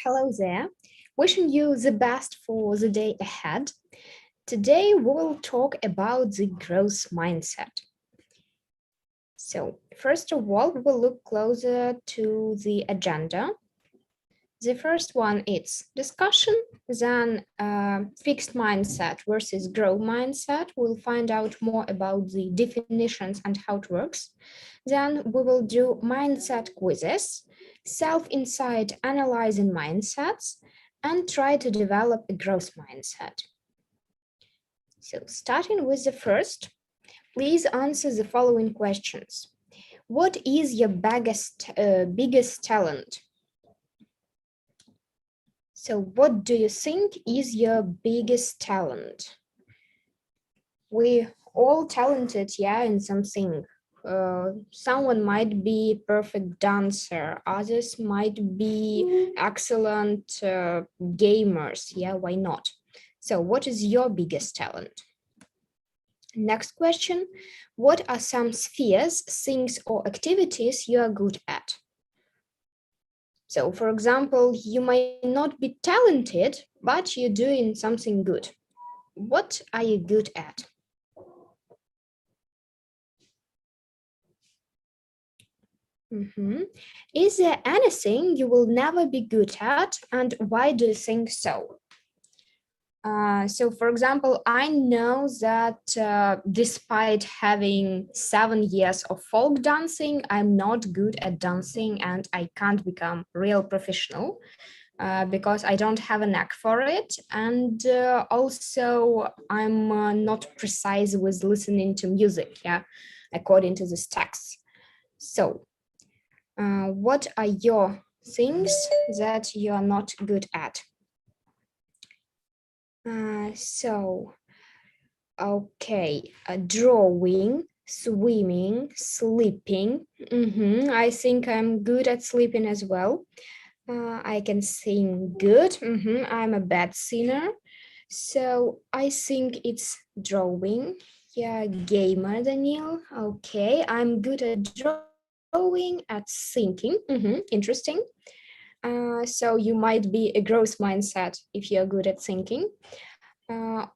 hello there. Wishing you the best for the day ahead. Today we'll talk about the growth mindset. So, first of all, we will look closer to the agenda. The first one is discussion, then fixed mindset versus growth mindset. We'll find out more about the definitions and how it works. Then we will do mindset quizzes, self-insight analyzing mindsets, and try to develop a growth mindset. So starting with the first, please answer the following questions. What is your biggest talent? So what do you think is your biggest talent? We all talented, in something. Someone might be a perfect dancer, others might be excellent gamers, why not? So what is your biggest talent? Next question, what are some spheres, things or activities you are good at? So, for example, you might not be talented, but you're doing something good. What are you good at? Is there anything you will never be good at, and why do you think so? So, for example, I know that despite having 7 years of folk dancing, I'm not good at dancing and I can't become real professional because I don't have a knack for it. And also I'm not precise with listening to music, according to this text. So what are your things that you are not good at? Drawing, swimming, sleeping. I think I'm good at sleeping as well. I can sing good. I'm a bad singer. So I think it's drawing. Yeah, gamer, Daniel. Okay, I'm good at drawing, at thinking. Interesting. So you might be a growth mindset if you're good at thinking.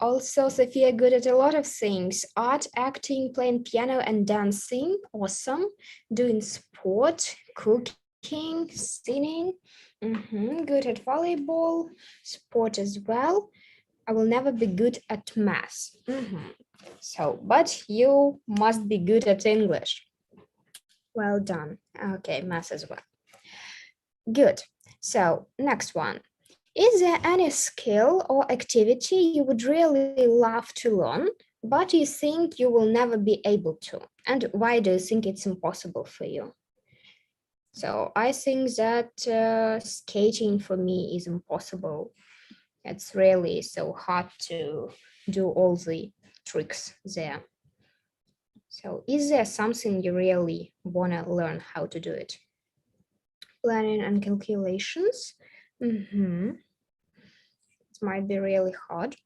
Also, Sophia good at a lot of things: art, acting, playing piano and dancing. Awesome. Doing sport, cooking, singing. Good at volleyball, sport as well. I will never be good at math. So, but you must be good at English. Well done. Okay, math as well. Good. So, next one. Is there any skill or activity you would really love to learn, but you think you will never be able to? And why do you think it's impossible for you? So I think that skating for me is impossible. It's really so hard to do all the tricks there. So is there something you really want to learn how to do it? Planning and calculations. It might be really hard.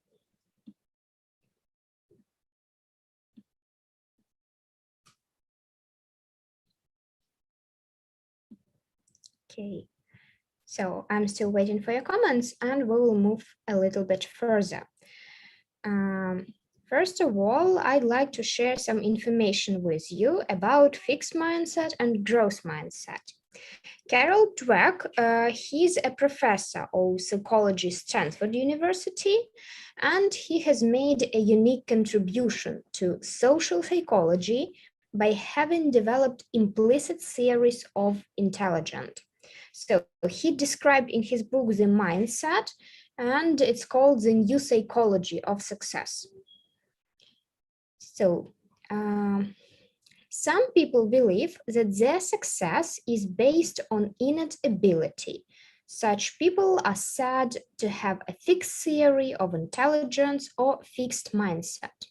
Okay, so I'm still waiting for your comments and we will move a little bit further. First of all, I'd like to share some information with you about fixed mindset and growth mindset. Carol Dweck, he's a professor of psychology at Stanford University, and he has made a unique contribution to social psychology by having developed implicit theories of intelligence. So he described in his book The Mindset, and it's called The New Psychology of Success. So some people believe that their success is based on innate ability. Such people are said to have a fixed theory of intelligence or fixed mindset.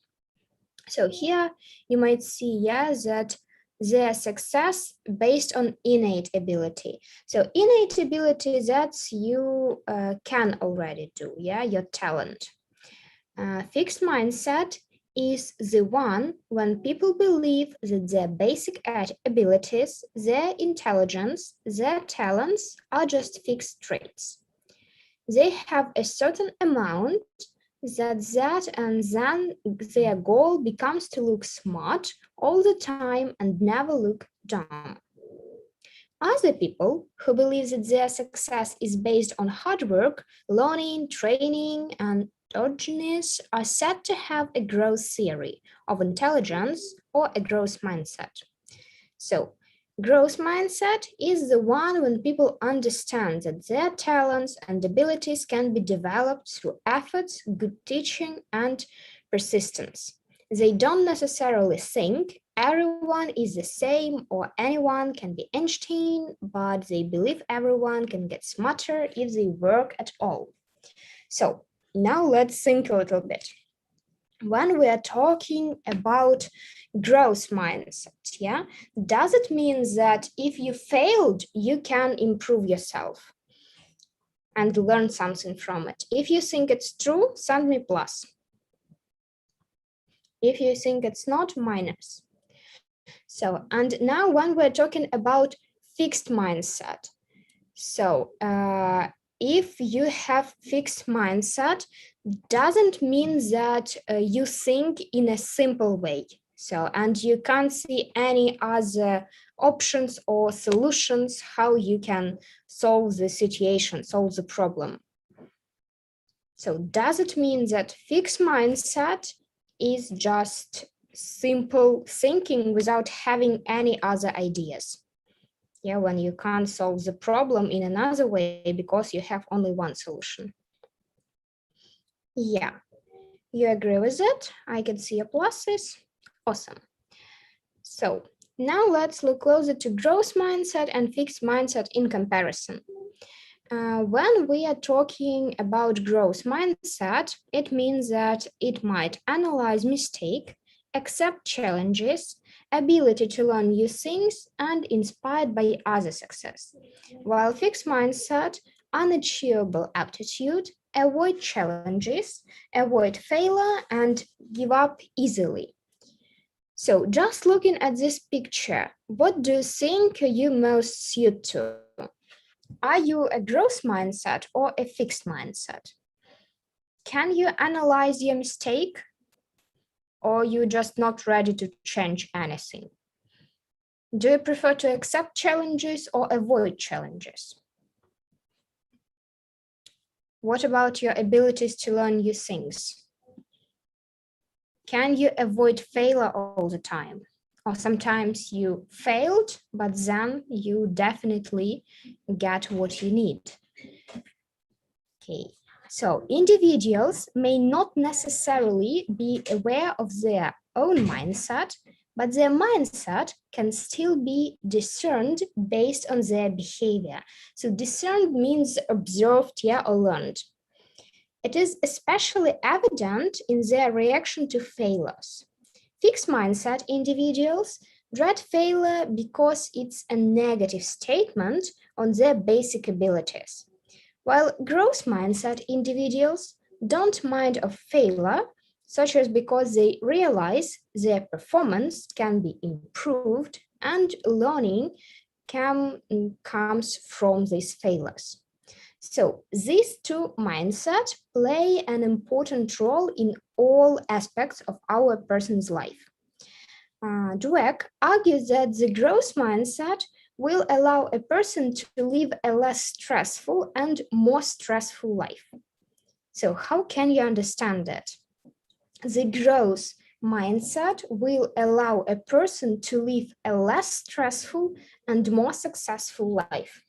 So here you might see that their success based on innate ability. So innate ability, that's you can already do, your talent. Fixed mindset is the one when people believe that their basic abilities, their intelligence, their talents are just fixed traits. They have a certain amount that and then their goal becomes to look smart all the time and never look dumb. Other people who believe that their success is based on hard work, learning, training, and endogenous are said to have a growth theory of intelligence or a growth mindset. So, growth mindset is the one when people understand that their talents and abilities can be developed through efforts, good teaching, and persistence. They don't necessarily think everyone is the same or anyone can be Einstein, but they believe everyone can get smarter if they work at all. So, now let's think a little bit. When we are talking about growth mindset, yeah, does it mean that if you failed, you can improve yourself and learn something from it? If you think it's true, send me plus. If you think it's not, minus. So, and now when we're talking about fixed mindset, so if you have fixed mindset, doesn't mean that you think in a simple way. So, and you can't see any other options or solutions how you can solve the situation, solve the problem. So, does it mean that fixed mindset is just simple thinking without having any other ideas? Yeah, when you can't solve the problem in another way because you have only one solution. Yeah, you agree with it? I can see your pluses. Awesome. So now let's look closer to growth mindset and fixed mindset in comparison. When we are talking about growth mindset, it means that it might analyze mistake, accept challenges, ability to learn new things, and inspired by other success. While fixed mindset, unachievable aptitude, avoid challenges, avoid failure, and give up easily. So just looking at this picture, what do you think you most suit to? Are you a growth mindset or a fixed mindset? Can you analyze your mistake, or you just not ready to change anything? Do you prefer to accept challenges or avoid challenges? What about your abilities to learn new things? Can you avoid failure all the time? Or sometimes you failed, but then you definitely get what you need. Okay, so individuals may not necessarily be aware of their own mindset, but their mindset can still be discerned based on their behavior. So discerned means observed, yeah, or learned. It is especially evident in their reaction to failures. Fixed mindset individuals dread failure because it's a negative statement on their basic abilities. While growth mindset individuals don't mind of failure, such as because they realize their performance can be improved and learning comes from these failures. So these two mindsets play an important role in all aspects of our person's life. Dweck argues that the growth mindset will allow a person to live a less stressful and more stressful life. So how can you understand that? The growth mindset will allow a person to live a less stressful and more successful life.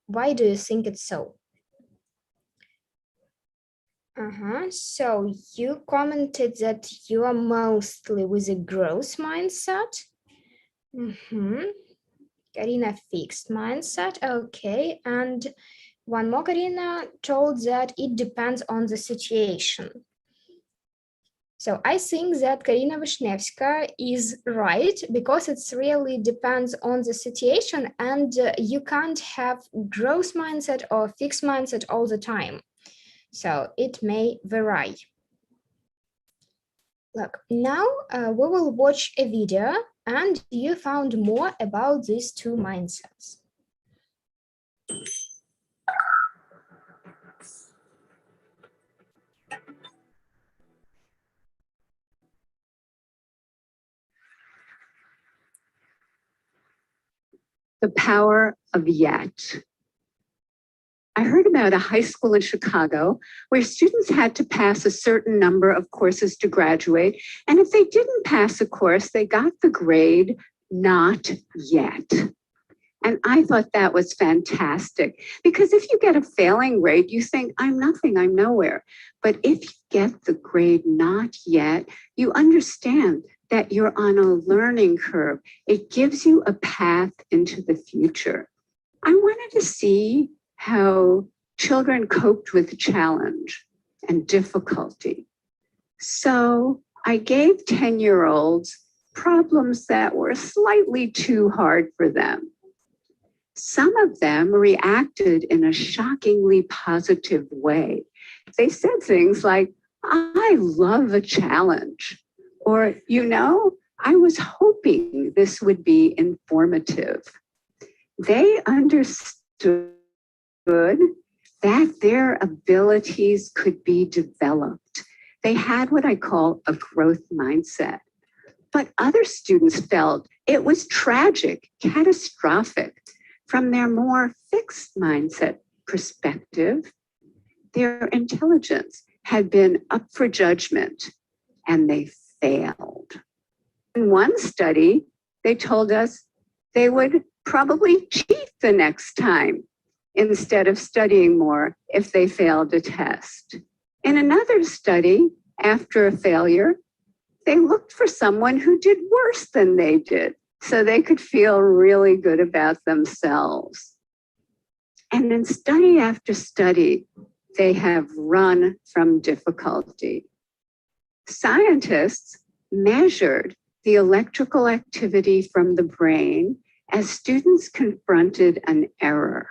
Why do you think it's so? So you commented that you are mostly with a growth mindset. Karina, fixed mindset. Okay, and one more, Karina told that it depends on the situation. So I think that Karina Vishnevska is right because it's really depends on the situation, and you can't have growth mindset or fixed mindset all the time. So it may vary. Look, now we will watch a video and you found more about these two mindsets. The power of yet. I heard about a high school in Chicago where students had to pass a certain number of courses to graduate. And if they didn't pass a course, they got the grade not yet. And I thought that was fantastic because if you get a failing grade, you think, I'm nothing, I'm nowhere. But if you get the grade not yet, you understand that you're on a learning curve. It gives you a path into the future. I wanted to see how children coped with challenge and difficulty. So I gave 10-year-olds problems that were slightly too hard for them. Some of them reacted in a shockingly positive way. They said things like, I love a challenge, or, I was hoping this would be informative. They understood that their abilities could be developed. They had what I call a growth mindset. But other students felt it was tragic, catastrophic. From their more fixed mindset perspective, their intelligence had been up for judgment and they failed. In one study, they told us they would probably cheat the next time instead of studying more if they failed a test. In another study, after a failure, they looked for someone who did worse than they did so they could feel really good about themselves. And in study after study, they have run from difficulty. Scientists measured the electrical activity from the brain as students confronted an error.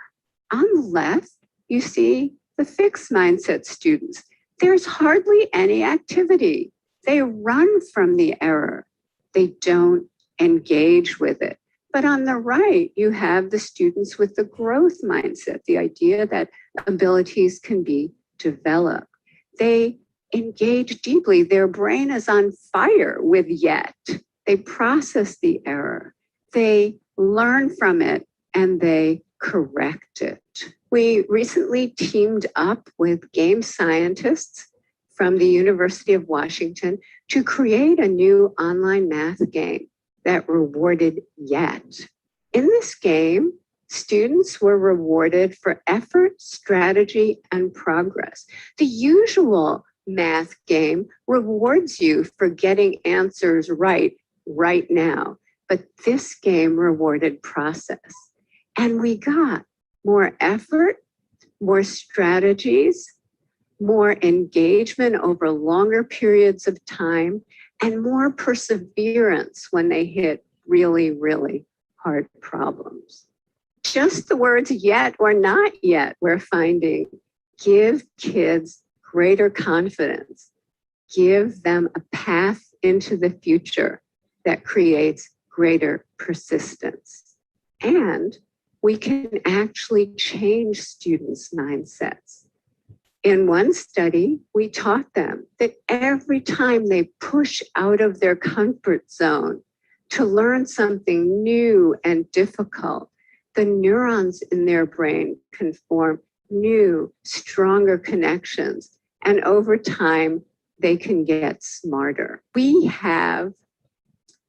On the left, you see the fixed mindset students. There's hardly any activity. They run from the error. They don't engage with it. But on the right, you have the students with the growth mindset, the idea that abilities can be developed. They engage deeply. Their brain is on fire with yet. They process the error. They learn from it and they correct it. We recently teamed up with game scientists from the University of Washington to create a new online math game that rewarded yet. In this game, students were rewarded for effort, strategy, and progress. The usual math game rewards you for getting answers right now, but this game rewarded process. And we got more effort, more strategies, more engagement over longer periods of time, and more perseverance when they hit really, really hard problems. Just the words yet or not yet, we're finding, give kids greater confidence, give them a path into the future that creates greater persistence. And we can actually change students' mindsets. In one study, we taught them that every time they push out of their comfort zone to learn something new and difficult, the neurons in their brain can form new, stronger connections. And over time, they can get smarter. We have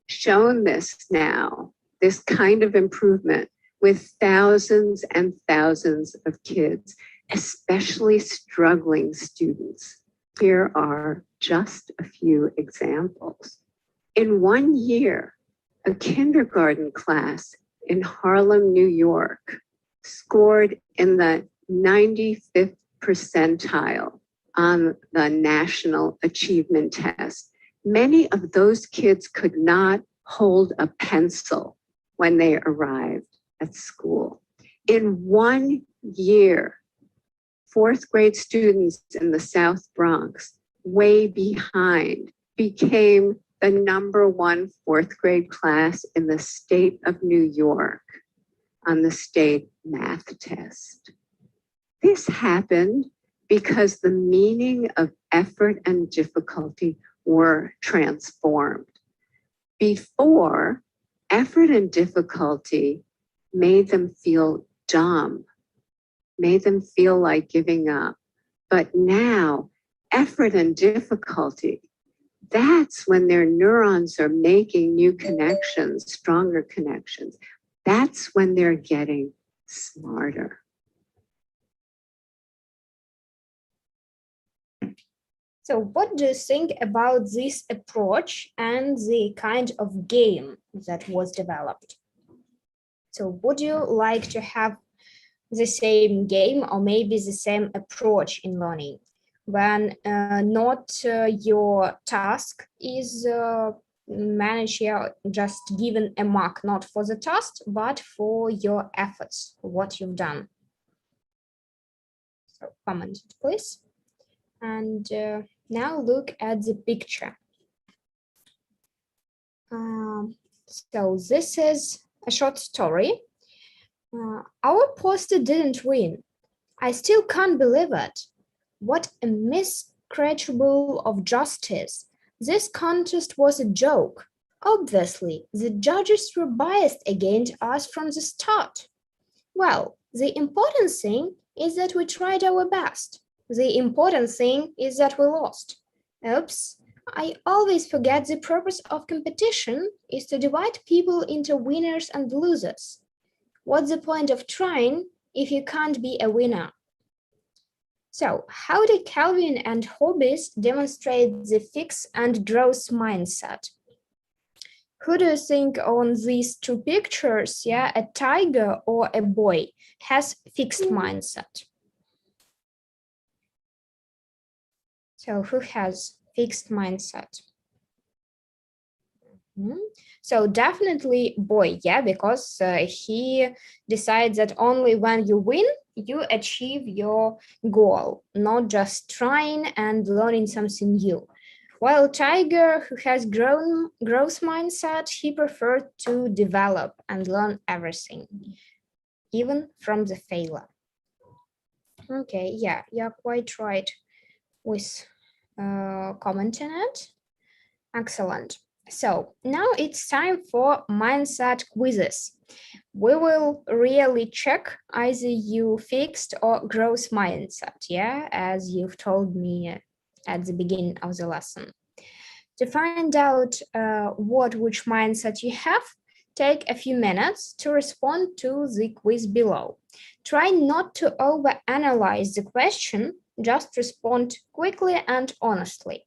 shown this now, this kind of improvement with thousands and thousands of kids, especially struggling students. Here are just a few examples. In 1 year, a kindergarten class in Harlem, New York, scored in the 95th percentile on the National Achievement Test. Many of those kids could not hold a pencil when they arrived at school. In 1 year, fourth grade students in the South Bronx, way behind, became the #1 fourth grade class in the state of New York on the state math test. This happened because the meaning of effort and difficulty were transformed. Before, effort and difficulty made them feel dumb, made them feel like giving up. But now, effort and difficulty, that's when their neurons are making new connections, stronger connections. That's when they're getting smarter. So what do you think about this approach and the kind of game that was developed? So would you like to have the same game or maybe the same approach in learning when not your task is managed here, just given a mark, not for the task, but for your efforts, what you've done? So comment it, please. And now look at the picture. So this is a short story. Our poster didn't win. I still can't believe it. What a miscreable of justice. This contest was a joke. Obviously, the judges were biased against us from the start. Well, the important thing is that we tried our best. The important thing is that we lost. Oops, I always forget the purpose of competition is to divide people into winners and losers. What's the point of trying if you can't be a winner? So, how did Calvin and Hobbes demonstrate the fixed and growth mindset? Who do you think on these two pictures, yeah, a tiger or a boy, has fixed mindset? So who has fixed mindset? So definitely boy, yeah, because he decides that only when you win, you achieve your goal, not just trying and learning something new. While tiger, who has growth mindset, he preferred to develop and learn everything, even from the failure. Okay, yeah, you're quite right with commenting it. Excellent. So now it's time for mindset quizzes. We will really check either you fixed or growth mindset, yeah, as you've told me at the beginning of the lesson. To find out which mindset you have, take a few minutes to respond to the quiz below. Try not to overanalyze the question, just respond quickly and honestly.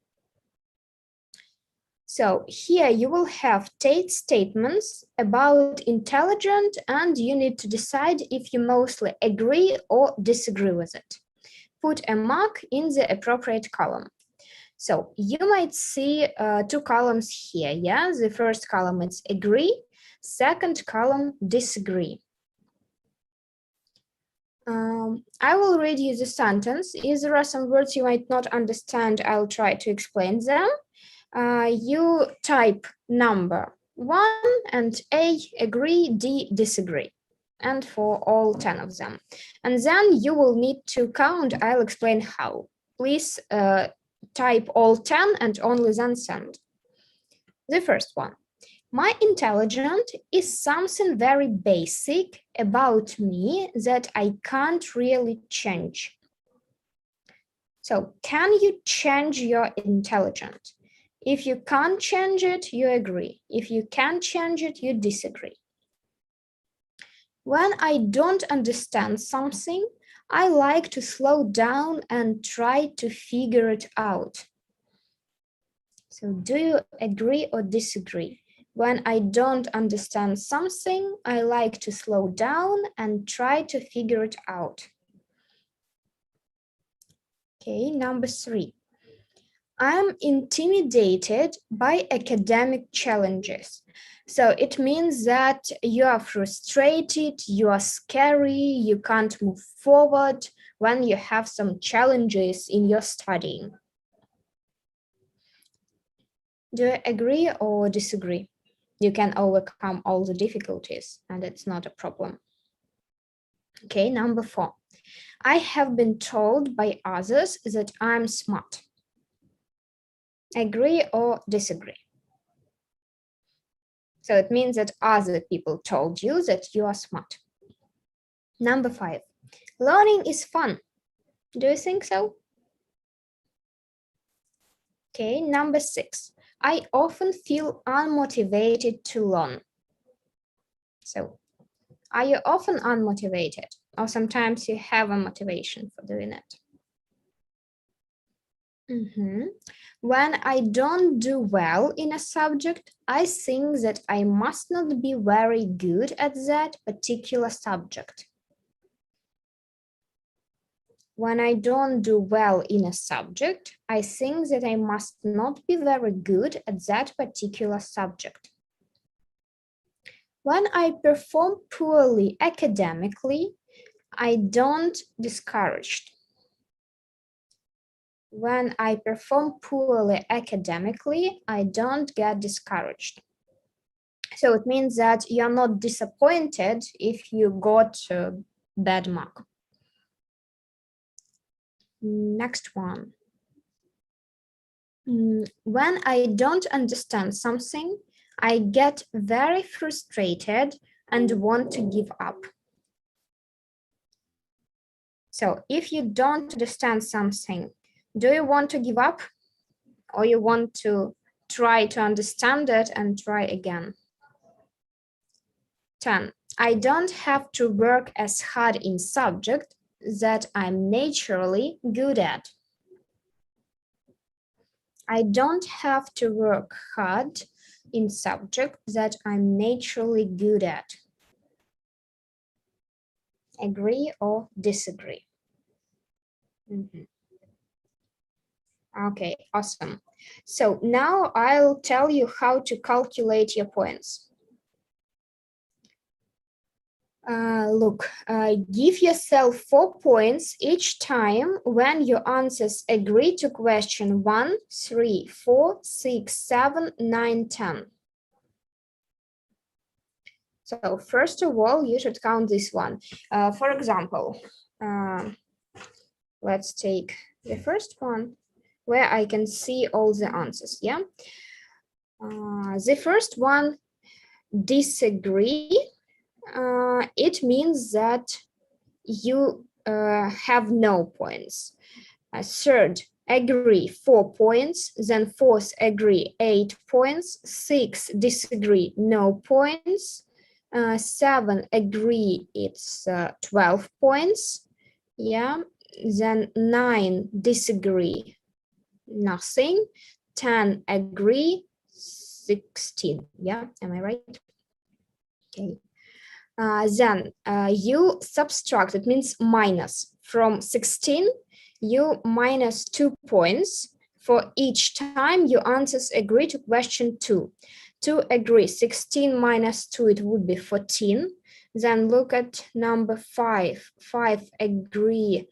So here you will have 8 statements about intelligent, and you need to decide if you mostly agree or disagree with it. Put a mark in the appropriate column. So you might see 2 columns here, yeah? The first column is agree, second column disagree. I will read you the sentence. If there are some words you might not understand, I'll try to explain them. You type number 1 and A agree, D disagree, and for all 10 of them. And then you will need to count. I'll explain how. Please type all 10 and only then send. The first one. My intelligence is something very basic about me that I can't really change. So, can you change your intelligence? If you can't change it, you agree. If you can't change it, you disagree. When I don't understand something, I like to slow down and try to figure it out. So do you agree or disagree? When I don't understand something, I like to slow down and try to figure it out. Okay, number 3. I'm intimidated by academic challenges. So it means that you are frustrated, you are scary, you can't move forward when you have some challenges in your studying. Do you agree or disagree? You can overcome all the difficulties and it's not a problem. Okay, number 4. I have been told by others that I'm smart. Agree or disagree? So it means that other people told you that you are smart. Number 5, learning is fun. Do you think so? Okay, number 6, I often feel unmotivated to learn. So, are you often unmotivated, or sometimes you have a motivation for doing it? When I don't do well in a subject, I think that I must not be very good at that particular subject. When I don't do well in a subject, I think that I must not be very good at that particular subject. When I perform poorly academically, I don't discouraged. When I perform poorly academically, I don't get discouraged. So it means that you're not disappointed if you got a bad mark. Next one. When I don't understand something, I get very frustrated and want to give up. So if you don't understand something, do you want to give up, or you want to try to understand it and try again? 10. I don't have to work as hard in subject that I'm naturally good at. I don't have to work hard in subject that I'm naturally good at. Agree or disagree? Okay, awesome. So now I'll tell you how to calculate your points. Look, give yourself 4 points each time when your answers agree to question 1, 3, 4, 6, 7, 9, 10. So first of all, you should count this one. For example, let's take the first one where I can see all the answers, yeah? The first one, disagree. It means that you have no points. Third, agree, 4 points. Then fourth, agree, 8 points. 6, disagree, no points. 7, agree, it's 12 points. Yeah. Then 9, disagree, nothing. 10, agree, 16. Yeah, am I right? Okay. Then you subtract, it means minus. From 16, you minus 2 points for each time your answers agree to question 2. To agree, 16 minus 2, it would be 14. Then look at number 5. 5 agree,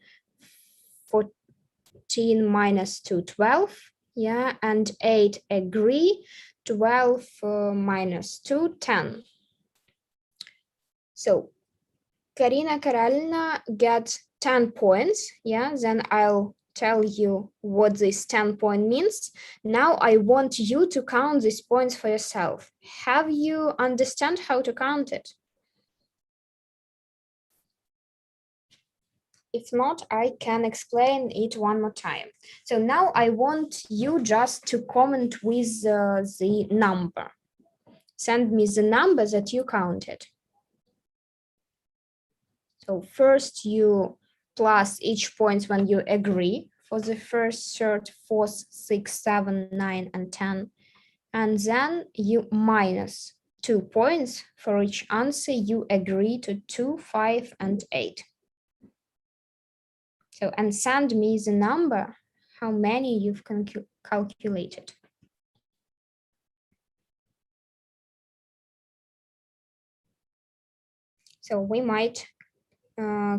14 minus 2, 12. Yeah, and 8 agree, 12 minus 2, 10. So Karina Karalina gets 10 points. Yeah, then I'll tell you what this 10-point means. Now I want you to count these points for yourself. Have you understand how to count it? If not, I can explain it one more time. So now I want you just to comment with the number. Send me the number that you counted. So first you plus each point when you agree for the first, third, fourth, 6, 7, 9, and 10. And then you minus 2 points for each answer you agree to 2, 5, and 8. So, and send me the number, how many you've calculated. So we might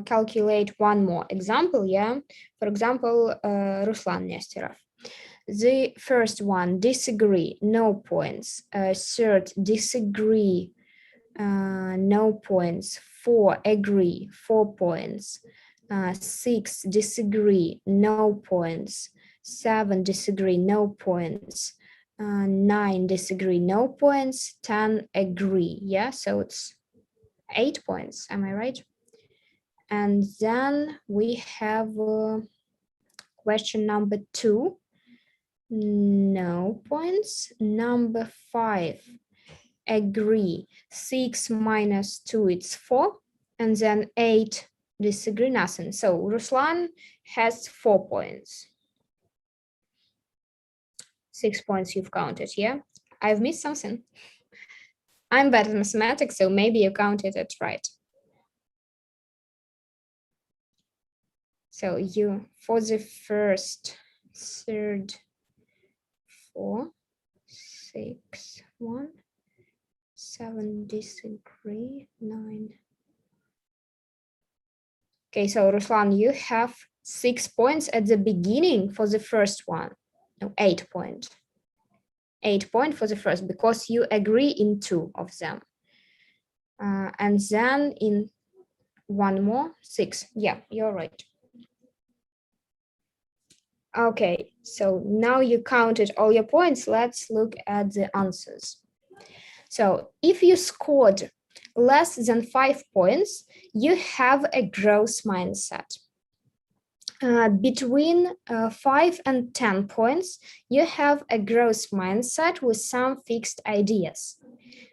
calculate one more example, yeah? For example, Ruslan Nesterov. The first one, disagree, no points. Third, disagree, no points. 4, agree, 4 points. 6, disagree, no points. 7, disagree, no points. 9 disagree, no points, 10 agree. Yeah, so it's 8 points. Am I right? And then we have question number 2. No points. Number 5, agree. 6 minus 2, it's 4. And then 8, disagree, nothing. So Ruslan has 4 points. 6 points you've counted, yeah? I've missed something. I'm bad at mathematics, so maybe you counted it right. So you, for the first, third, 4, 6, 1, 7 disagree, 9. Okay, so Ruslan, you have 6 points at the beginning for the first one. No, 8 points. 8 points for the first, because you agree in 2 of them. And then in one more, 6. Yeah, you're right. Okay, so now you counted all your points. Let's look at the answers. So if you scored less than 5 points, you have a growth mindset. Between 5 and 10 points, you have a growth mindset with some fixed ideas.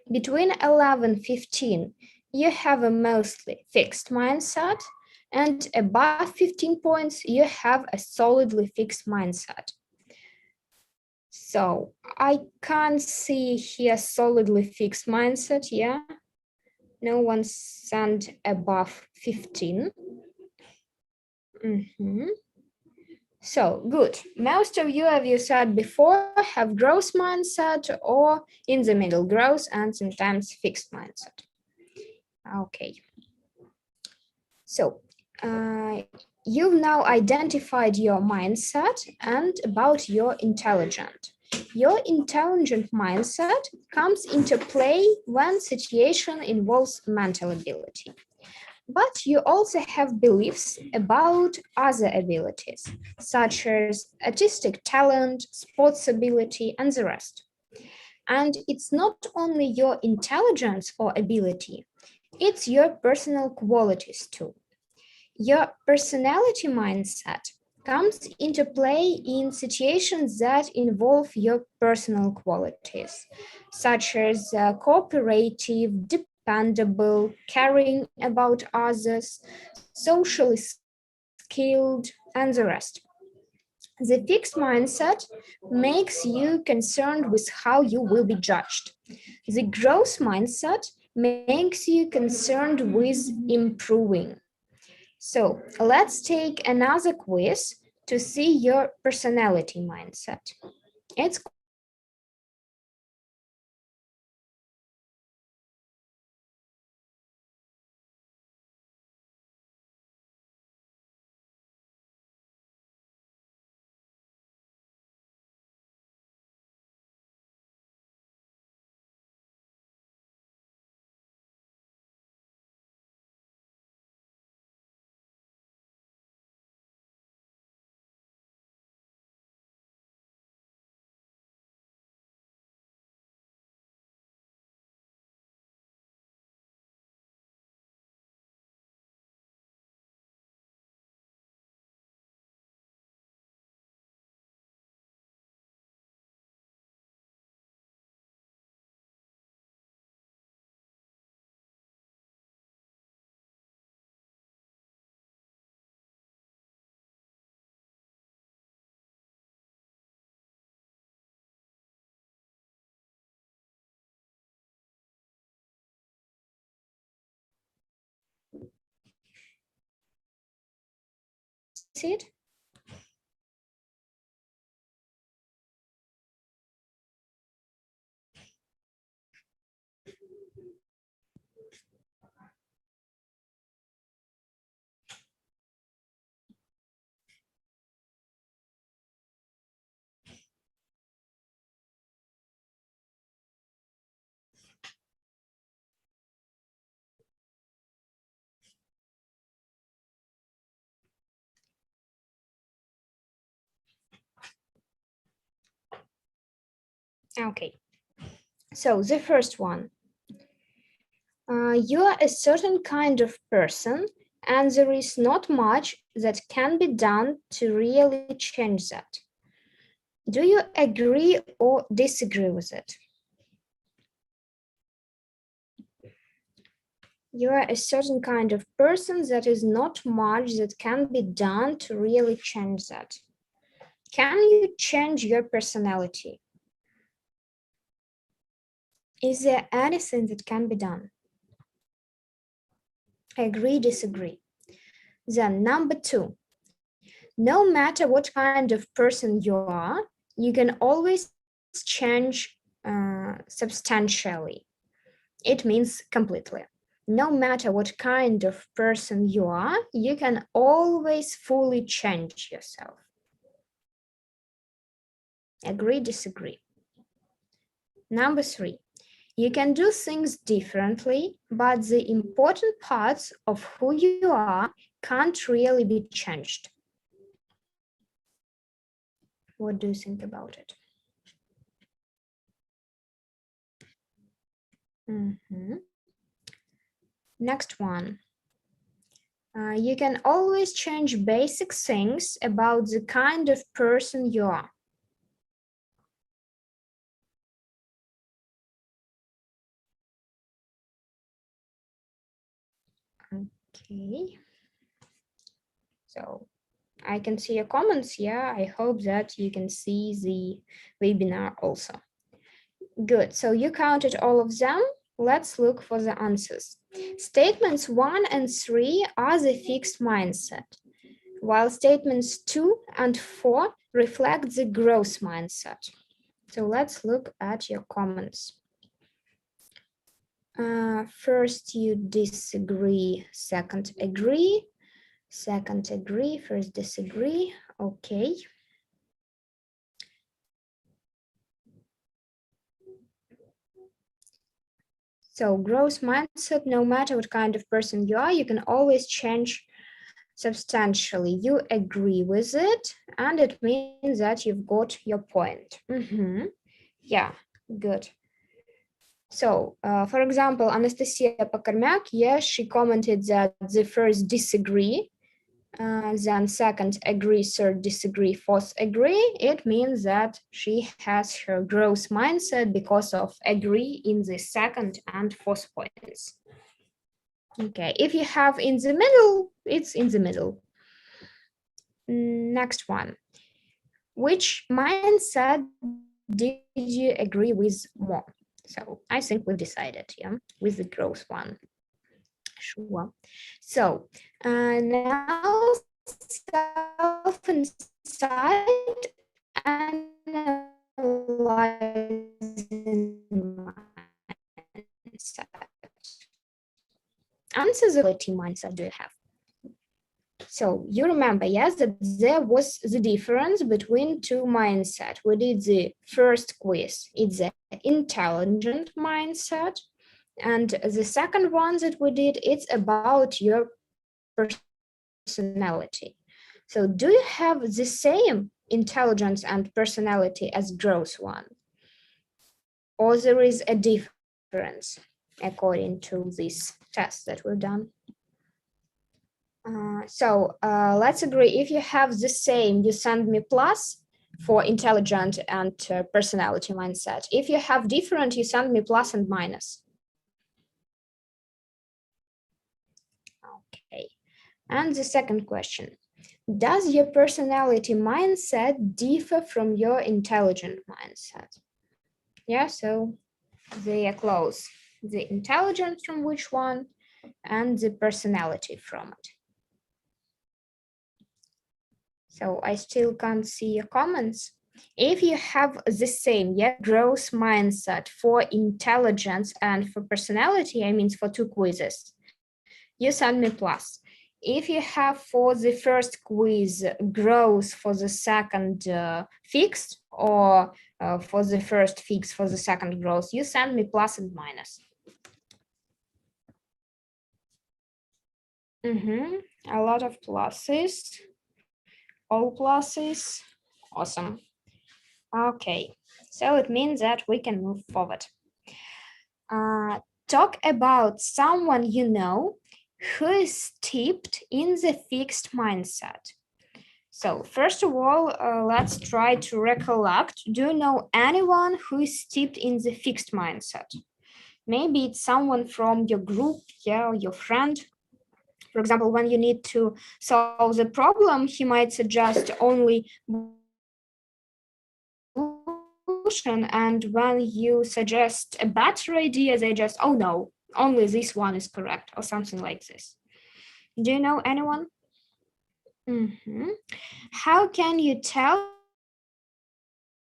Between 11 and 15, you have a mostly fixed mindset. And above 15 points, you have a solidly fixed mindset. So I can't see here solidly fixed mindset, yeah? No one sent above 15. So good. Most of you, as you said before, have growth mindset or in the middle growth and sometimes fixed mindset. Okay. So you've now identified your mindset and about your intelligence. Your intelligent mindset comes into play when situation involves mental ability. But you also have beliefs about other abilities, such as artistic talent, sports ability, and the rest. And it's not only your intelligence or ability, it's your personal qualities too. Your personality mindset comes into play in situations that involve your personal qualities, such as cooperative, dependable, caring about others, socially skilled, and the rest. The fixed mindset makes you concerned with how you will be judged. The growth mindset makes you concerned with improving. So let's take another quiz to see your personality mindset. It's quite simple. Can you see it? Okay, so the first one. You are a certain kind of person, and there is not much that can be done to really change that. Do you agree or disagree with it? You are a certain kind of person that is not much that can be done to really change that. Can you change your personality? Is there anything that can be done? Agree, disagree. Then number two, no matter what kind of person you are, you can always change substantially. It means completely. No matter what kind of person you are, you can always fully change yourself. Agree, disagree. Number three, you can do things differently, but the important parts of who you are can't really be changed. What do you think about it? Next one. You can always change basic things about the kind of person you are. Okay. So I can see your comments here. I hope that you can see the webinar also. Good. So you counted all of them. Let's look for the answers. Statements 1 and 3 are the fixed mindset, while statements 2 and 4 reflect the growth mindset. So let's look at your comments. First you disagree, second agree, first disagree. Okay. So growth mindset, no matter what kind of person you are, you can always change substantially. You agree with it, and it means that you've got your point. Yeah, good. So, for example, Anastasia Pakarmak, yes, she commented that the first disagree, then second agree, third disagree, fourth agree. It means that she has her growth mindset because of agree in the second and fourth points. Okay, if you have in the middle, it's in the middle. Next one. Which mindset did you agree with more? So I think we've decided, yeah, with the growth one. Sure. So now self-insight analyzing mindset. Answerability mindset do you have? So you remember, yes, that there was the difference between two mindsets. We did the first quiz. It's the intelligent mindset. And the second one that we did, it's about your personality. So do you have the same intelligence and personality as growth one? Or there is a difference according to this test that we've done? Let's agree, if you have the same, you send me plus for intelligent and personality mindset. If you have different, you send me plus and minus. Okay. And the second question, does your personality mindset differ from your intelligent mindset? Yeah, so they are close. The intelligence from which one and the personality from it. So I still can't see your comments. If you have the same, yeah, growth mindset for intelligence and for personality, I mean for two quizzes, you send me plus. If you have for the first quiz growth, for the second fixed, or for the first fixed, for the second growth, you send me plus and minus. A lot of pluses. All pluses. Awesome. Okay. So it means that we can move forward. Talk about someone you know who is steeped in the fixed mindset. So first of all, let's try to recollect. Do you know anyone who is steeped in the fixed mindset? Maybe it's someone from your group, yeah, or your friend. For example, when you need to solve the problem, he might suggest only one solution, and when you suggest a better idea, they just, oh no, only this one is correct, or something like this. Do you know anyone? How can you tell that a person is steeped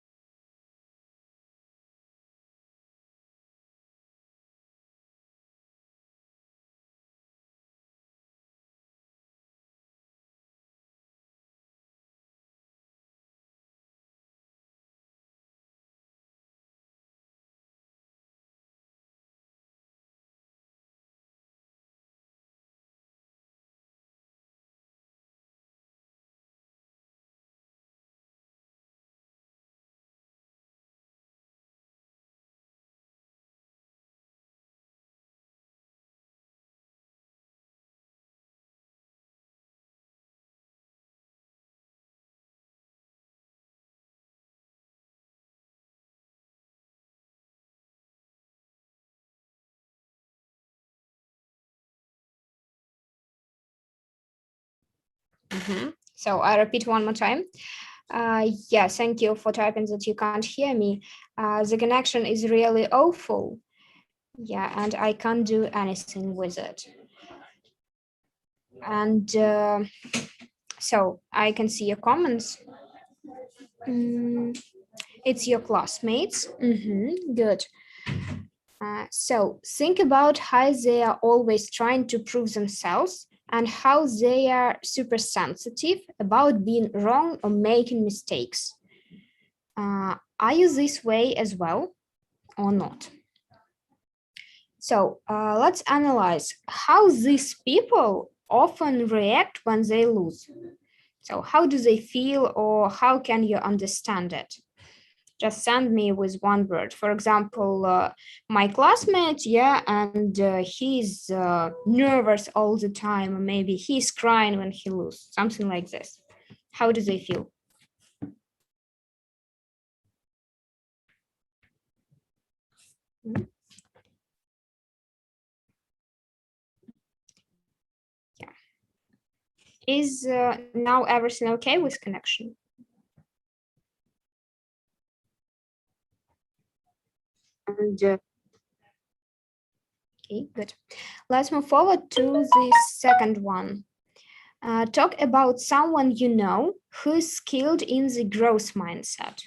in the fixed mindset? So I repeat one more time. Yeah, thank you for typing that you can't hear me. The connection is really awful. Yeah, and I can't do anything with it. And so I can see your comments. It's your classmates. Good. So think about how they are always trying to prove themselves and how they are super sensitive about being wrong or making mistakes. Are you this way as well or not? So let's analyze how these people often react when they lose. So how do they feel or how can you understand it? Just send me with one word. For example, my classmate, yeah, and he's nervous all the time, or maybe he's crying when he loses, something like this. How do they feel? Yeah. Is now everything okay with connection? And okay, good. Let's move forward to the second one. Talk about someone you know who's skilled in the growth mindset.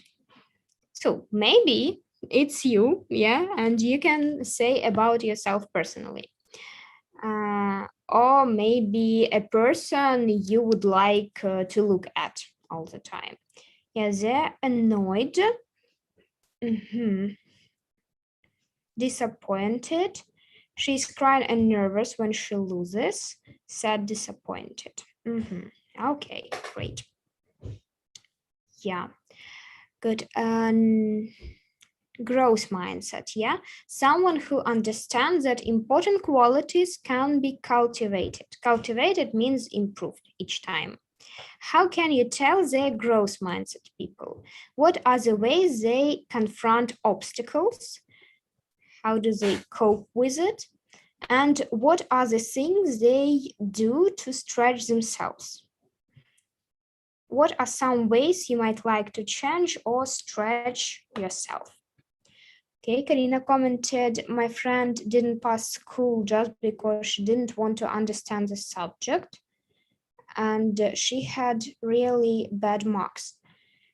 So maybe it's you, yeah, and you can say about yourself personally. Or maybe a person you would like to look at all the time. Yeah, they're annoyed, disappointed. She's crying and nervous when she loses, sad, disappointed. Okay, great. Yeah, good. Growth mindset, yeah? Someone who understands that important qualities can be cultivated. Cultivated means improved each time. How can you tell their growth mindset people? What are the ways they confront obstacles? How do they cope with it? And what are the things they do to stretch themselves? What are some ways you might like to change or stretch yourself? Okay, Karina commented, my friend didn't pass school just because she didn't want to understand the subject, and she had really bad marks.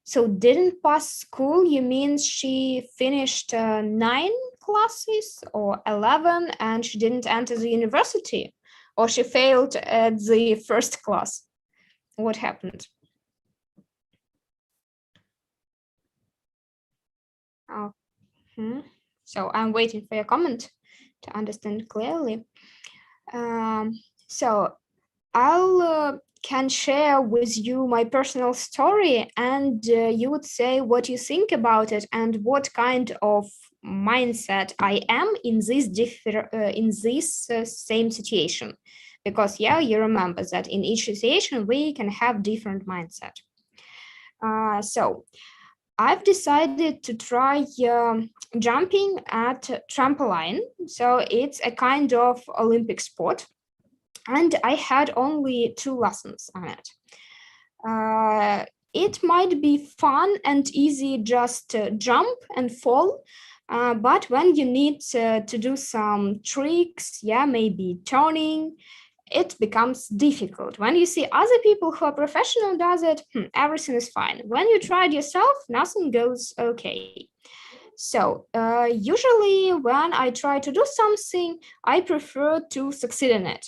So didn't pass school, you mean she finished 9 classes or 11 and she didn't enter the university? Or she failed at the first class? What happened? Oh, So I'm waiting for your comment to understand clearly. So I'll can share with you my personal story, and you would say what you think about it and what kind of mindset I am in this same situation. Because yeah, you remember that in each situation we can have different mindset. So I've decided to try jumping at trampoline. So it's a kind of Olympic sport, and I had only 2 lessons on it. It might be fun and easy just to jump and fall, but when you need to do some tricks, yeah, maybe turning, it becomes difficult. When you see other people who are professional does it, everything is fine. When you try it yourself, nothing goes okay. So usually when I try to do something, I prefer to succeed in it.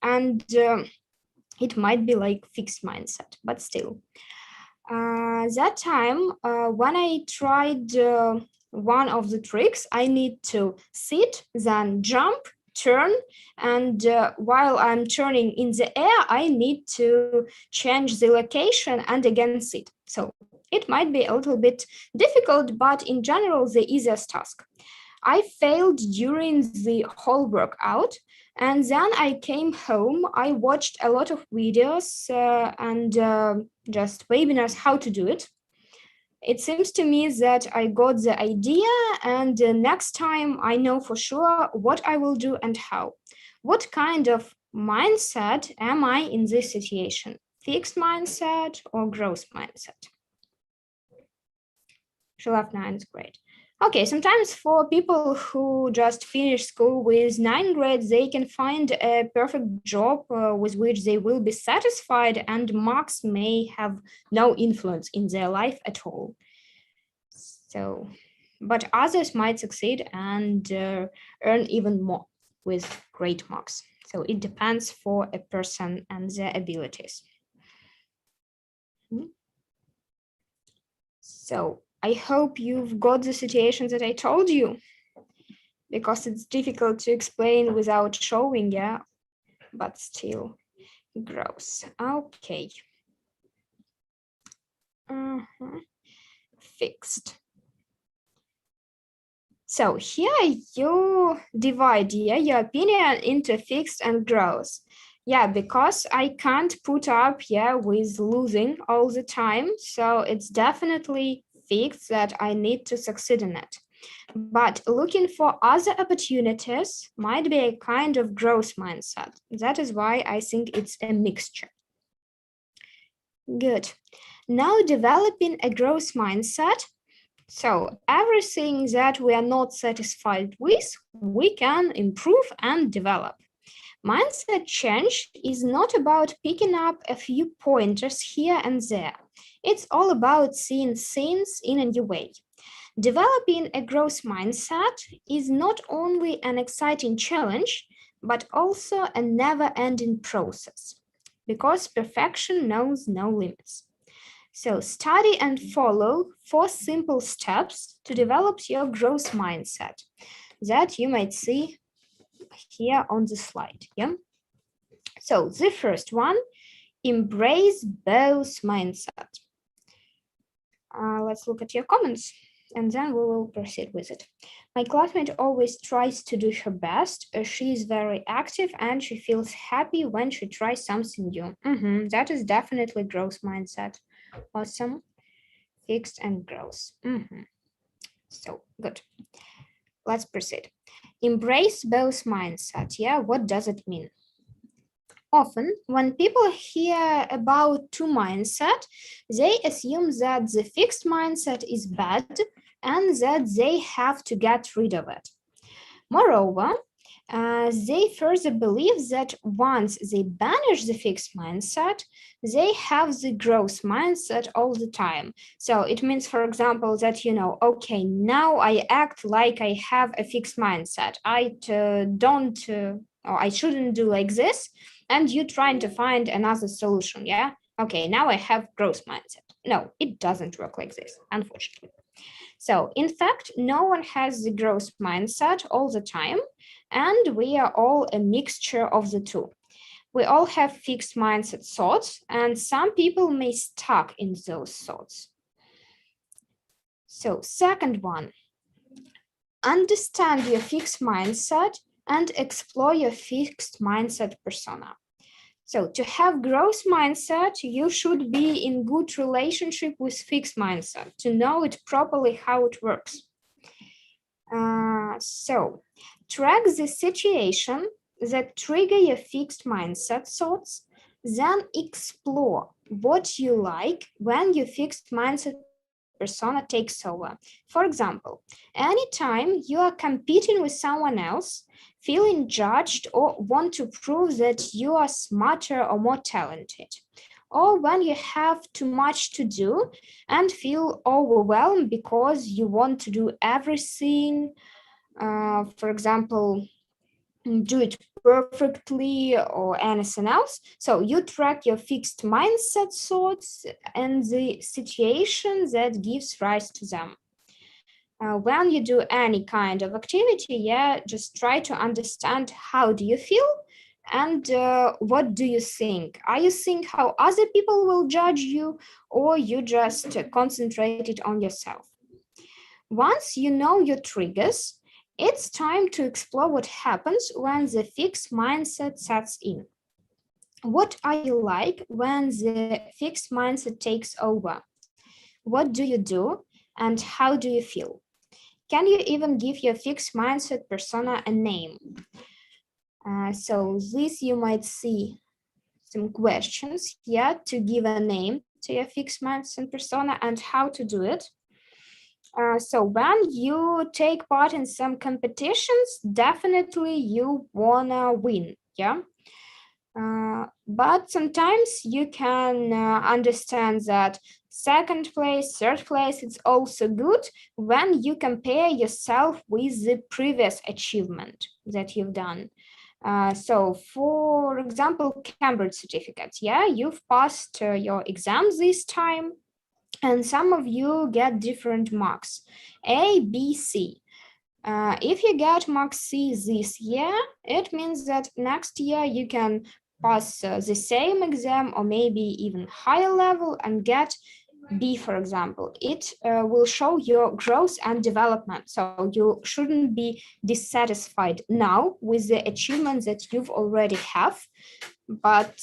And it might be like fixed mindset, but still. That time, when I tried one of the tricks, I need to sit, then jump, turn, and while I'm turning in the air, I need to change the location and again sit. So it might be a little bit difficult, but in general, the easiest task. I failed during the whole workout, and then I came home. I watched a lot of videos and just webinars how to do it. It seems to me that I got the idea, and next time I know for sure what I will do and how. What kind of mindset am I in this situation? Fixed mindset or growth mindset? She left 9 is great. Okay, sometimes for people who just finish school with 9 grades, they can find a perfect job with which they will be satisfied, and marks may have no influence in their life at all. So, but others might succeed and earn even more with great marks. So it depends for a person and their abilities. So I hope you've got the situation that I told you, because it's difficult to explain without showing, yeah, but still gross. Okay. Fixed. So here you divide, yeah, your opinion into fixed and gross. Yeah, because I can't put up, yeah, with losing all the time. So it's definitely fixed that I need to succeed in it. But looking for other opportunities might be a kind of growth mindset. That is why I think it's a mixture. Good. Now developing a growth mindset. So everything that we are not satisfied with, we can improve and develop. Mindset change is not about picking up a few pointers here and there. It's all about seeing things in a new way. Developing a growth mindset is not only an exciting challenge, but also a never-ending process, because perfection knows no limits. So study and follow 4 simple steps to develop your growth mindset that you might see here on the slide. Yeah. So the first one, embrace both mindset. Let's look at your comments, and then we will proceed with it. My classmate always tries to do her best. She is very active and she feels happy when she tries something new. That is definitely growth mindset. Awesome. Fixed and growth. So good. Let's proceed. Embrace both mindset. Yeah, what does it mean? Often, when people hear about two mindset, they assume that the fixed mindset is bad and that they have to get rid of it. Moreover, they further believe that once they banish the fixed mindset, they have the growth mindset all the time. So it means, for example, that, okay, now I act like I have a fixed mindset. I don't, or I shouldn't do like this. And you're trying to find another solution. Yeah. Okay, now I have growth mindset. No, it doesn't work like this, unfortunately. So, in fact, no one has the growth mindset all the time, and we are all a mixture of the two. We all have fixed mindset thoughts, and some people may stuck in those thoughts. So, second one, understand your fixed mindset and explore your fixed mindset persona. So to have growth mindset, you should be in good relationship with fixed mindset to know it properly how it works. So track the situation that trigger your fixed mindset thoughts, then explore what you like when your fixed mindset persona takes over. For example, anytime you are competing with someone else, feeling judged, or want to prove that you are smarter or more talented, or when you have too much to do and feel overwhelmed because you want to do everything, for example, do it perfectly or anything else. So you track your fixed mindset thoughts and the situation that gives rise to them. When you do any kind of activity, just try to understand how do you feel and what do you think. Are you think how other people will judge you, or you just concentrated on yourself? Once you know your triggers, it's time to explore what happens when the fixed mindset sets in. What are you like when the fixed mindset takes over? What do you do and how do you feel? Can you even give your fixed mindset persona a name? So this you might see some questions here to give a name to your fixed mindset persona and how to do it. So when you take part in some competitions, definitely you wanna win, yeah? But sometimes you can understand that second place, third place, it's also good when you compare yourself with the previous achievement that you've done. So for example, Cambridge certificates, you've passed your exams this time, and some of you get different marks, A, B, C. If you get mark C this year, it means that next year you can pass the same exam or maybe even higher level and get B, for example. It will show your growth and development. So you shouldn't be dissatisfied now with the achievements that you've already have, but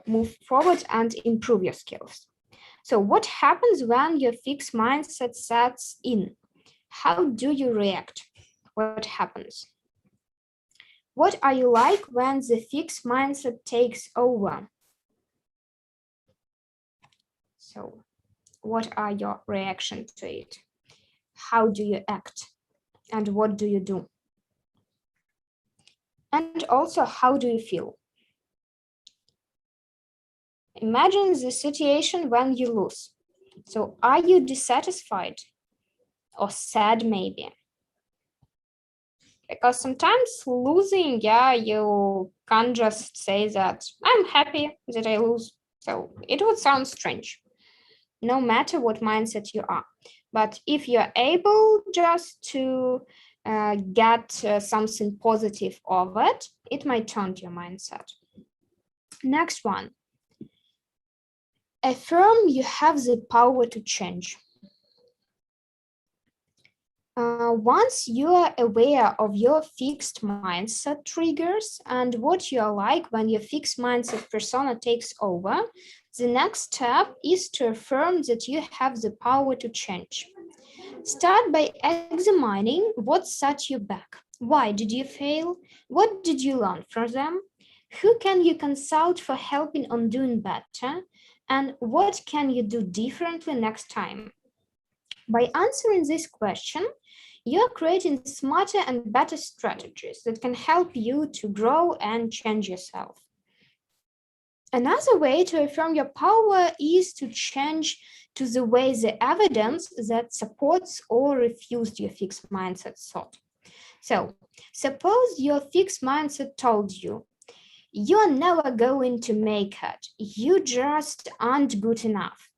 move forward and improve your skills. So what happens when your fixed mindset sets in? How do you react? What happens? What are you like when the fixed mindset takes over? So what are your reactions to it? How do you act? And what do you do? And also, how do you feel? Imagine the situation when you lose. So are you dissatisfied or sad maybe? Because sometimes losing, you can't just say that I'm happy that I lose. So it would sound strange, no matter what mindset you are. But if you're able just to get something positive of it, it might turn your mindset. Next one. Affirm you have the power to change. Once you are aware of your fixed mindset triggers and what you are like when your fixed mindset persona takes over, the next step is to affirm that you have the power to change. Start by examining what set you back. Why did you fail? What did you learn from them? Who can you consult for helping on doing better? And what can you do differently next time? By answering this question, you're creating smarter and better strategies that can help you to grow and change yourself. Another way to affirm your power is to change to the way the evidence that supports or refutes your fixed mindset thought. So, suppose your fixed mindset told you, you're never going to make it, you just aren't good enough.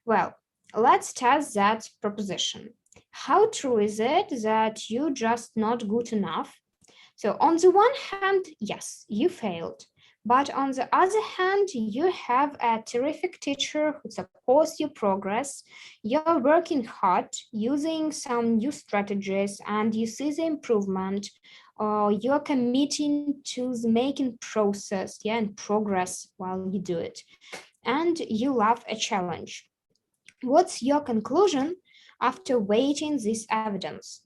Well, let's test that proposition. How true is it that you're just not good enough? So, on the one hand, yes, you failed. But on the other hand, you have a terrific teacher who supports your progress. You're working hard, using some new strategies, and you see the improvement. You're committing to the making process, and progress while you do it. And you love a challenge. What's your conclusion after weighting this evidence?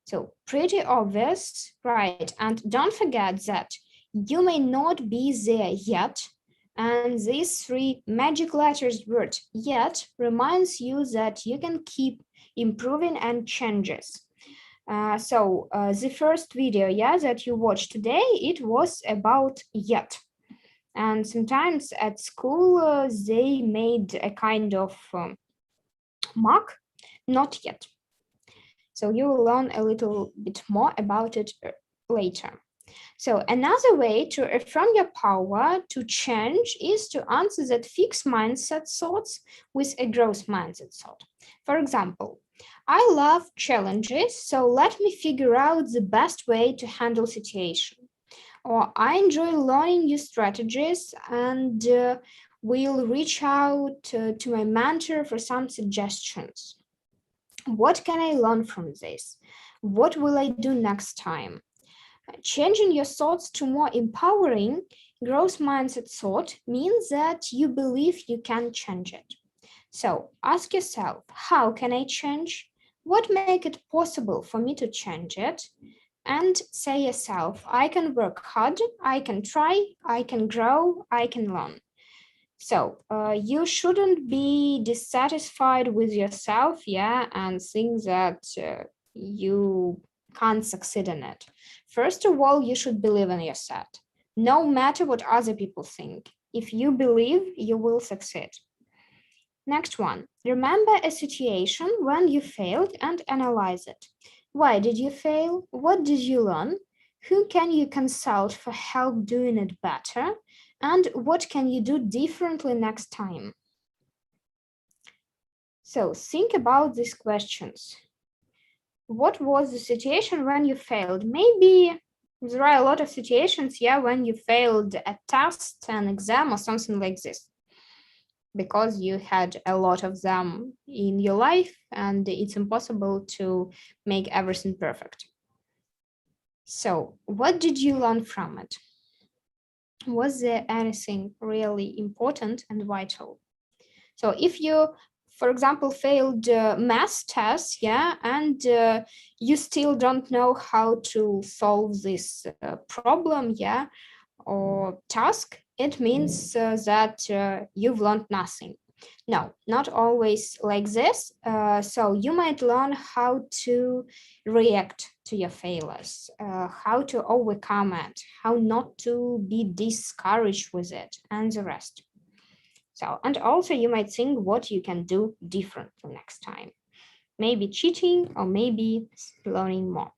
So pretty obvious, right? And don't forget that you may not be there yet. And these three magic letters word yet reminds you that you can keep improving and changes. The first video, that you watched today, it was about yet. And sometimes at school, they made a kind of mark, not yet. So you will learn a little bit more about it later. So another way to affirm your power to change is to answer that fixed mindset thoughts with a growth mindset thought. For example, I love challenges, so let me figure out the best way to handle situation. Or I enjoy learning new strategies and will reach out to my mentor for some suggestions. What can I learn from this? What will I do next time? Changing your thoughts to more empowering, growth mindset thought means that you believe you can change it. So ask yourself, how can I change? What make it possible for me to change it? And say yourself, I can work hard, I can try, I can grow, I can learn. So you shouldn't be dissatisfied with yourself, and think that you can't succeed in it. First of all, you should believe in yourself, no matter what other people think. If you believe, you will succeed. Next one, remember a situation when you failed and analyze it. Why did you fail? What did you learn? Who can you consult for help doing it better? And what can you do differently next time? So think about these questions. What was the situation when you failed? Maybe there are a lot of situations, when you failed a test, an exam, or something like this, because you had a lot of them in your life and it's impossible to make everything perfect. So what did you learn from it? Was there anything really important and vital? So if you, for example, failed math tests, and you still don't know how to solve this problem, or task, it means that you've learned nothing. No, not always like this. So you might learn how to react to your failures, how to overcome it, how not to be discouraged with it, and the rest. So, and also you might think what you can do differently next time. Maybe cheating or maybe learning more.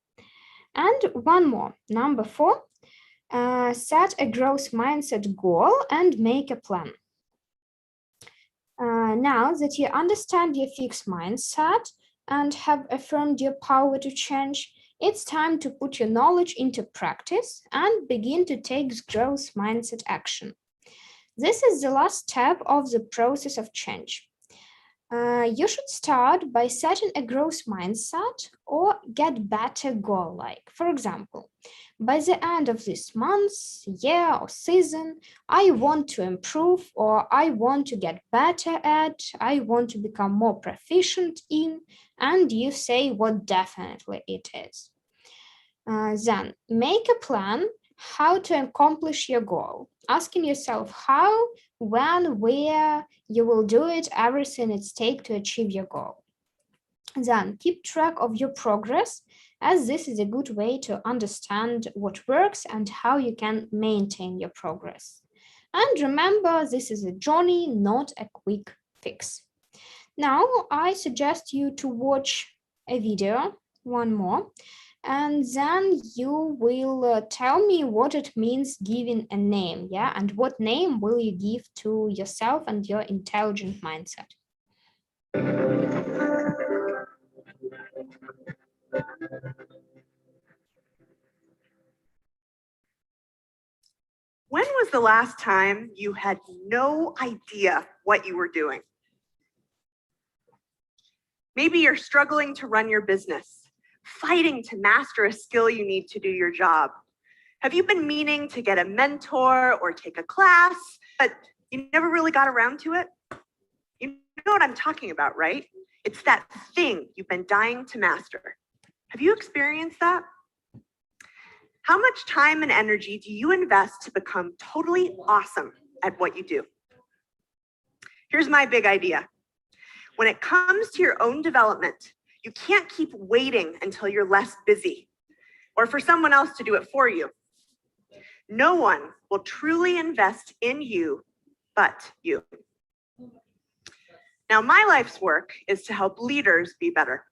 And one more, number 4, set a growth mindset goal and make a plan. Now that you understand your fixed mindset and have affirmed your power to change, it's time to put your knowledge into practice and begin to take growth mindset action. This is the last step of the process of change. You should start by setting a growth mindset or get better goal. Like, for example, by the end of this month, year, or season, I want to improve, or I want to get better at, I want to become more proficient in, and you say what definitely it is. Then make a plan how to accomplish your goal, asking yourself how, when, where you will do it, everything it takes to achieve your goal. Then keep track of your progress, as this is a good way to understand what works and how you can maintain your progress. And remember, this is a journey, not a quick fix. Now, I suggest you to watch a video, one more, and then you will tell me what it means giving a name, yeah? And what name will you give to yourself and your intelligent mindset? When was the last time you had no idea what you were doing? Maybe you're struggling to run your business, fighting to master a skill you need to do your job. Have you been meaning to get a mentor or take a class, but you never really got around to it? You know what I'm talking about, right? It's that thing you've been dying to master. Have you experienced that? How much time and energy do you invest to become totally awesome at what you do? Here's my big idea. When it comes to your own development, you can't keep waiting until you're less busy or for someone else to do it for you. No one will truly invest in you but you. Now, my life's work is to help leaders be better.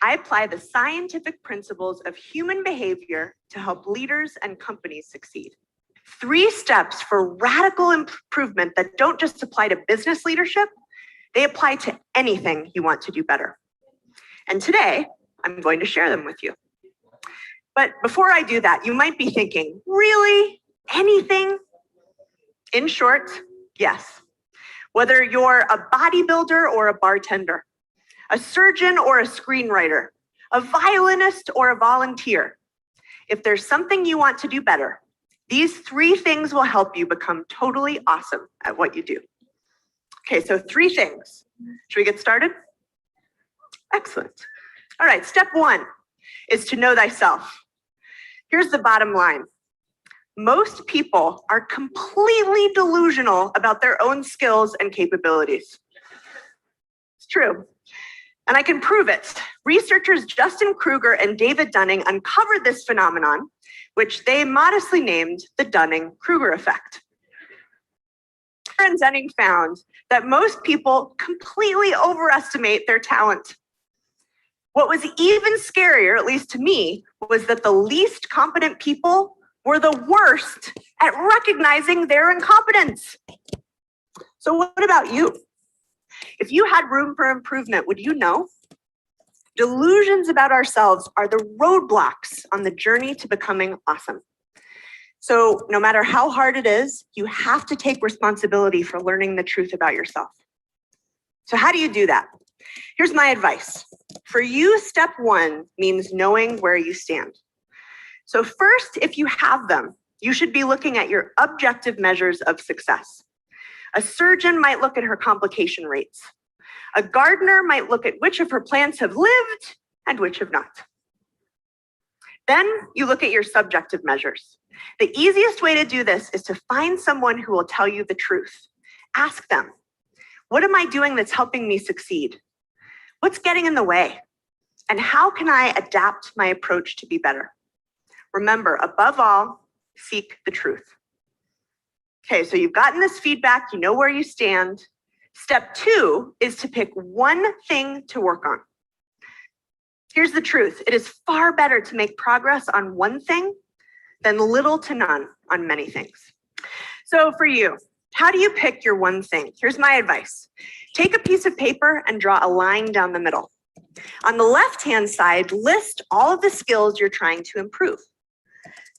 I apply the scientific principles of human behavior to help leaders and companies succeed. 3 steps for radical improvement that don't just apply to business leadership, they apply to anything you want to do better. And today, I'm going to share them with you. But before I do that, you might be thinking, really? Anything? In short, yes. Whether you're a bodybuilder or a bartender, a surgeon or a screenwriter, a violinist or a volunteer, if there's something you want to do better, these 3 things will help you become totally awesome at what you do. Okay, so 3 things. Should we get started? Excellent. All right, step 1 is to know thyself. Here's the bottom line. Most people are completely delusional about their own skills and capabilities. It's true. And I can prove it. Researchers Justin Kruger and David Dunning uncovered this phenomenon, which they modestly named the Dunning-Kruger effect. And Dunning found that most people completely overestimate their talent. What was even scarier, at least to me, was that the least competent people were the worst at recognizing their incompetence. So what about you? If you had room for improvement, would you know? Delusions about ourselves are the roadblocks on the journey to becoming awesome. So no matter how hard it is, you have to take responsibility for learning the truth about yourself. So how do you do that? Here's my advice. For you, step 1 means knowing where you stand. So first, if you have them, you should be looking at your objective measures of success. A surgeon might look at her complication rates. A gardener might look at which of her plants have lived and which have not. Then you look at your subjective measures. The easiest way to do this is to find someone who will tell you the truth. Ask them, what am I doing that's helping me succeed? What's getting in the way? And how can I adapt my approach to be better? Remember, above all, seek the truth. Okay, so you've gotten this feedback, you know where you stand. Step 2 is to pick one thing to work on. Here's the truth. It is far better to make progress on one thing than little to none on many things. So for you, how do you pick your one thing? Here's my advice. Take a piece of paper and draw a line down the middle. On the left-hand side, list all of the skills you're trying to improve.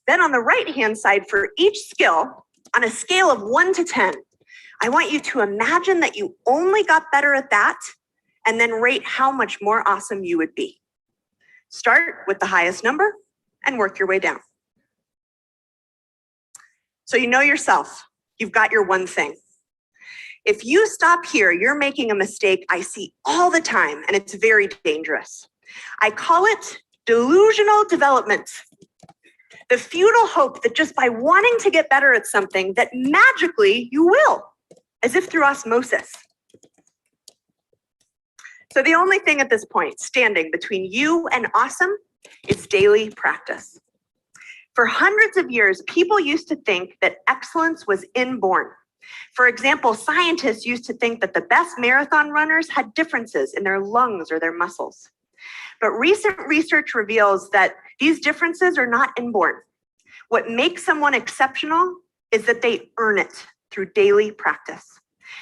Then on the right-hand side, for each skill, on a scale of 1 to 10, I want you to imagine that you only got better at that, and then rate how much more awesome you would be. Start with the highest number and work your way down. So you know yourself. You've got your one thing. If you stop here, you're making a mistake I see all the time, and it's very dangerous. I call it delusional development. The futile hope that just by wanting to get better at something, that magically you will, as if through osmosis. So the only thing at this point standing between you and awesome is daily practice. For hundreds of years, people used to think that excellence was inborn. For example, scientists used to think that the best marathon runners had differences in their lungs or their muscles. But recent research reveals that these differences are not inborn. What makes someone exceptional is that they earn it through daily practice.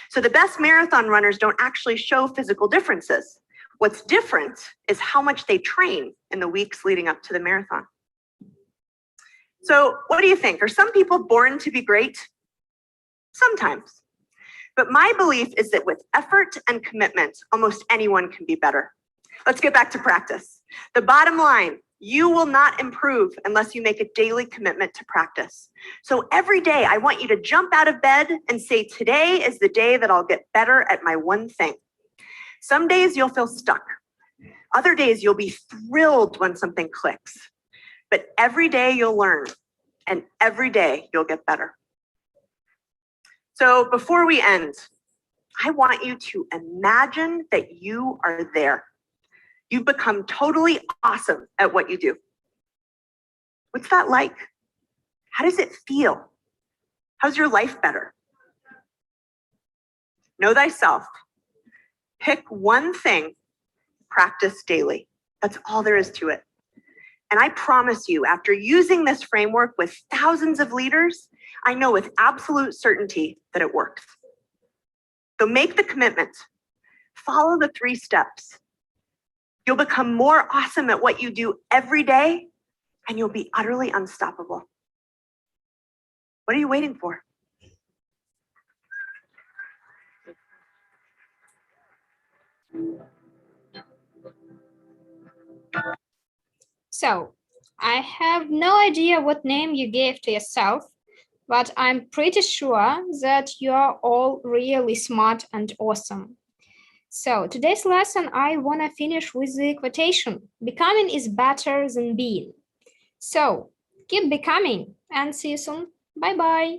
So the best marathon runners don't actually show physical differences. What's different is how much they train in the weeks leading up to the marathon. So what do you think? Are some people born to be great? Sometimes. But my belief is that with effort and commitment, almost anyone can be better. Let's get back to practice. The bottom line, you will not improve unless you make a daily commitment to practice. So every day, I want you to jump out of bed and say, today is the day that I'll get better at my one thing. Some days you'll feel stuck. Other days you'll be thrilled when something clicks. But every day you'll learn, and every day you'll get better. So before we end, I want you to imagine that you are there. You've become totally awesome at what you do. What's that like? How does it feel? How's your life better? Know thyself. Pick one thing, practice daily. That's all there is to it. And I promise you, after using this framework with thousands of leaders, I know with absolute certainty that it works. So make the commitment. Follow the 3 steps. You'll become more awesome at what you do every day, and you'll be utterly unstoppable. What are you waiting for? So, I have no idea what name you gave to yourself, but I'm pretty sure that you're all really smart and awesome. So, today's lesson, I want to finish with the quotation, becoming is better than being. So, keep becoming and see you soon. Bye-bye.